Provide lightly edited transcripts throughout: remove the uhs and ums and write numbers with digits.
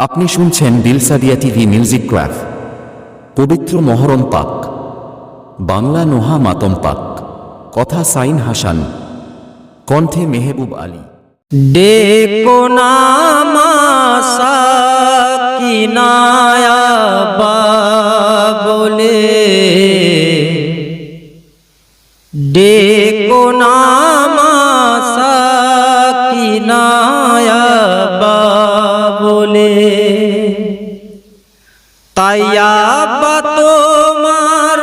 আপনি শুনছেন দিলসাদিয়া TV music ক্রাফ। পবিত্র মহরম পাক, বাংলা নোহা মাতম পাক, কথা সাইন হাসান, কণ্ঠে মেহবুব আলী। ডেকো নামা সাকিনায়া বলে, ডেকো নামা সাকিনায়া বলে, তাই আব্বা তোমার,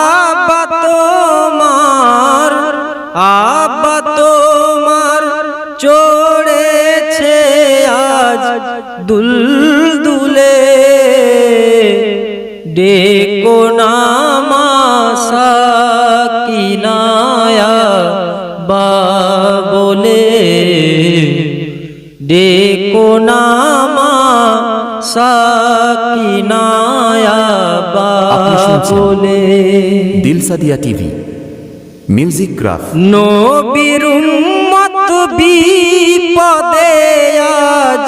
আব্বা তোমার, আব্বা তোমার চড়েছে আজ দুলদুলে, ডেকো নামা সাকিনায়া বলে, ডেকো নামা সাকিনায়া বলে। দিলসাদিয়া টিভি মিউজিক ক্রাফ। নবীর উম্মত বিপদে আজ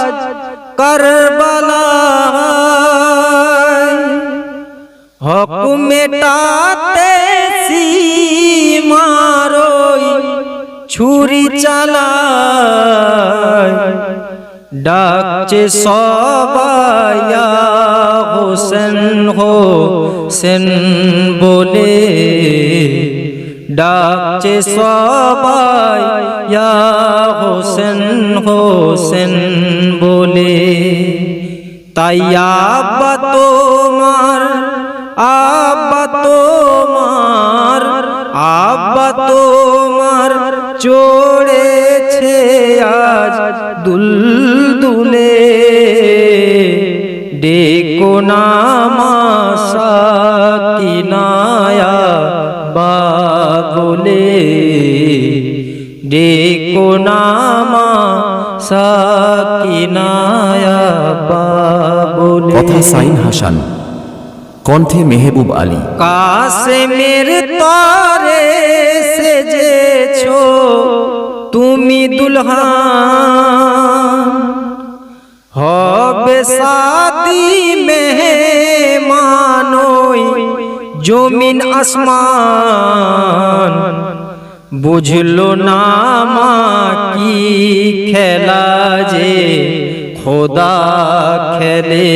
কারবালায়, হক মেটাতে সীমারই ছুরি চালায়, ডাকছে সবাই হোসেন হোসেন বলে, ডাকছে সবাই হোসেন হোসেন বলে, তাই আব্বা তোমার, আব্বা তোমার, আব্বা তোমার চড়েছে আজ দুলদুলে, ডেকো নামা সাকিনায়া বলে, ডেকো নামা সাকিনায়া বলে। কথা সাইন হাসান, কণ্ঠে মেহবুব আলী। কাশেমের তরে সেজেছো তুমি দুলহান, হবে সাদি মেহমানই জমিন আসমান, বুঝলো না মা কি খেলা যে খোদা খেলে,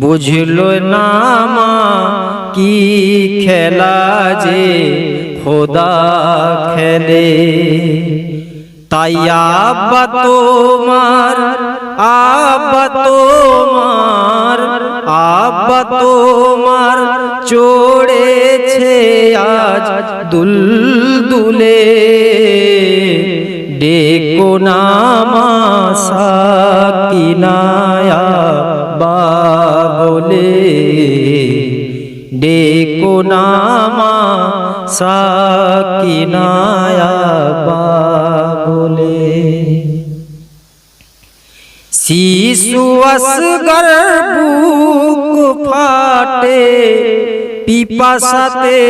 বুঝলো না মা কি খেলা যে খোদা খেলে, তাই আব্বা তোমার, আব্বা তোমার, আব্বা তোমার চড়েছে আজ দুলদুলে, ডেকো নামা সাকিনায়া বলে, ডেকো নামা সাকিনায়া বলে। শিশু আসগর বুক ফাটে পিপাসাতে,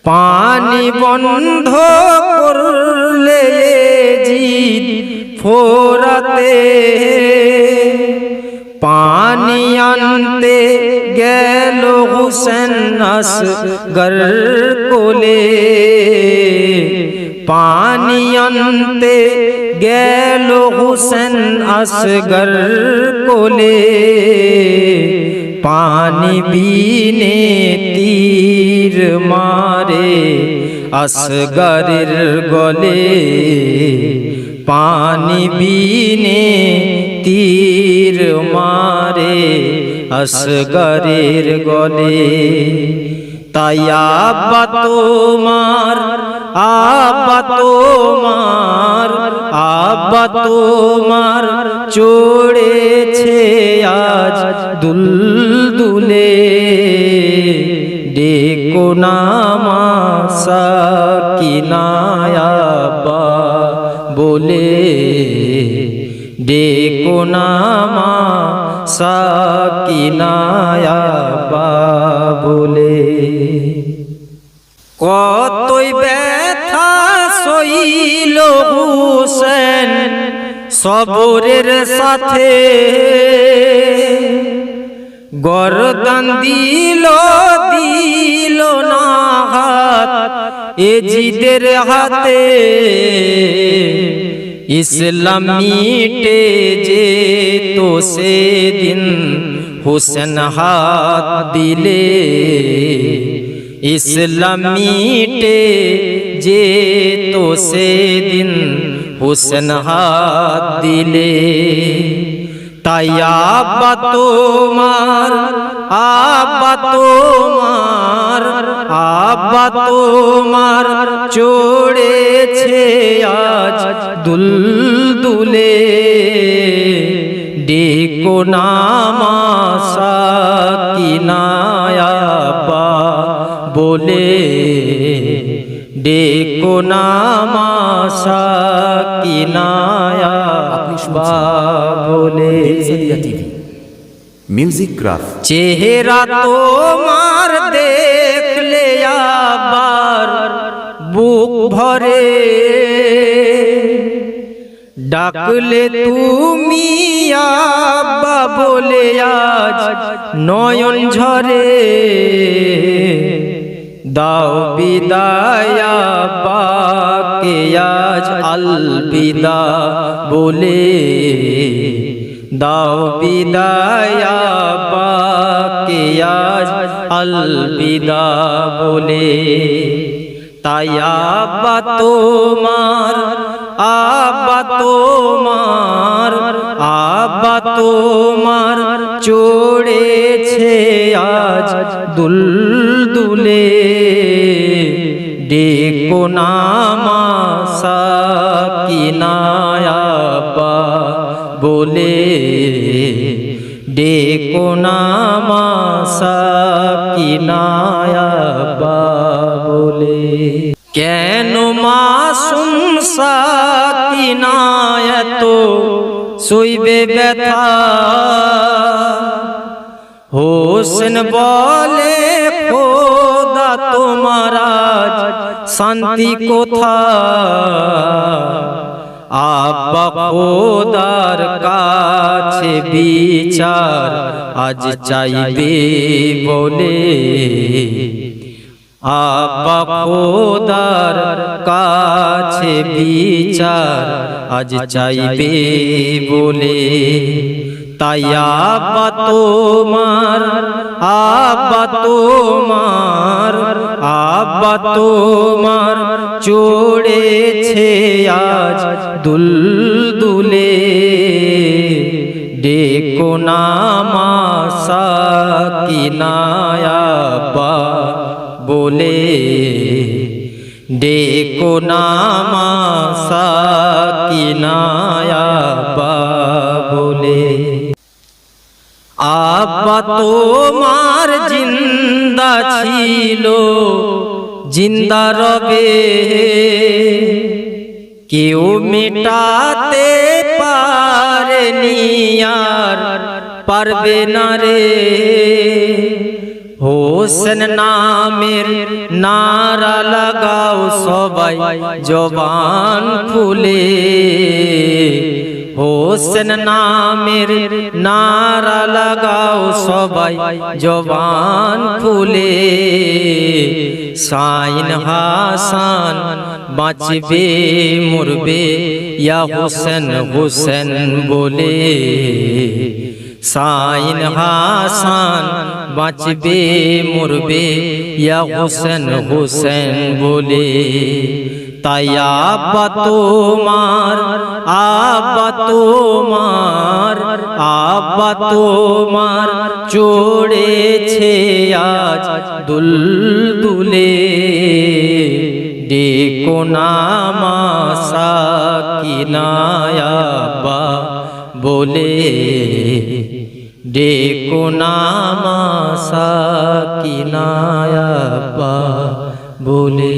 পানি বন্ধ করলে জিদ ফোরাতে, পানি আনতে গেল হুসেন আসগর কোলে, পানি আনতে গেল হুসেন আসগর কোলে, পানি বিনে তীর মারে আসগরের গলে, পানি বিনে তীর মারে আসগরের গলে, তাই আব্বা তোমার, আব্বা তোমার, আব্বা তোমার চড়েছে আজ দুলদুলে, ডেকো নামা সাকিনায়া বলে, ডেকো নামা সাকিনায়া বলে। কতই ব্যথা সইল হুসেন সবরের সাথে গর্দান দিল না হাত এ জিদের হাতে ইসলাম মিটে যে তো সেদিন হোসেন হাত দিলে ইসলাম মিটে যে তো সেদিন হোসেন হাত দিলে তাই আব্বা তোমার চড়েছে আজ দুলদুলে ডেকো নামা সাকিনায় আব্বা বলে ডেকো নামা সাকিনায় আব্বা বলে। দিলসাদিয়া টিভি মিউজিক ক্রাফট। চেহারা তোমার দেখলে আবার বুক ভরে, ডাকলে তুমি আব্বা বলে আজ নয়ন ঝরে। দাও বিদায় আব্বাকে আজ আলবিদা বলে, দাও বিদায় আব্বাকে আজ আলবিদা বলে। তাই আব্বা তোমার চড়েছে আজ দুলদুলে ডেকো নামা সাকিনায় আব্বা বলে, ডেকো নামা সাকিনায় আব্বা বলে। কেন মাসুম সাকিনায় তো সইবে ব্যথা, হোসেন বলে খোদা তোমার আজ শান্তি কোথা। আব্বা খোদার কাছে বিচার আজ চাইবে বলে, আব্বা খোদার কাছে বিচার আজ চাইবে বলে। তাই আব্বা তোমার চড়েছে আজ দুলদুলে ডেকো নামা সাকিনায় আব্বা বলে, ডেকো নামা সাকিনায় আব্বা বলে। আব্বা তোমার জিন্দা ছিল জিন্দা রবে, কেউ মেটাতে পারেনি আর পারবে না রে। হোসেন নামের নারা লাগাও সবাই জবান খুলে, হোসেন নামের নারা লাগাও সবাই জবান খুলে। সাইন হাসান বাঁচবে মরবে ইয়া হোসেন হোসেন বলে, সাইন হাসান বাঁচবে মরবে ইয়া হোসেন হোসেন বলে। তাই আব্বা তোমার চড়েছে আজ দুলদুলে ডেকো নামা সাকিনায় আব্বা বলে, ডেকো নামা সাকিনায় আব্বা বলে।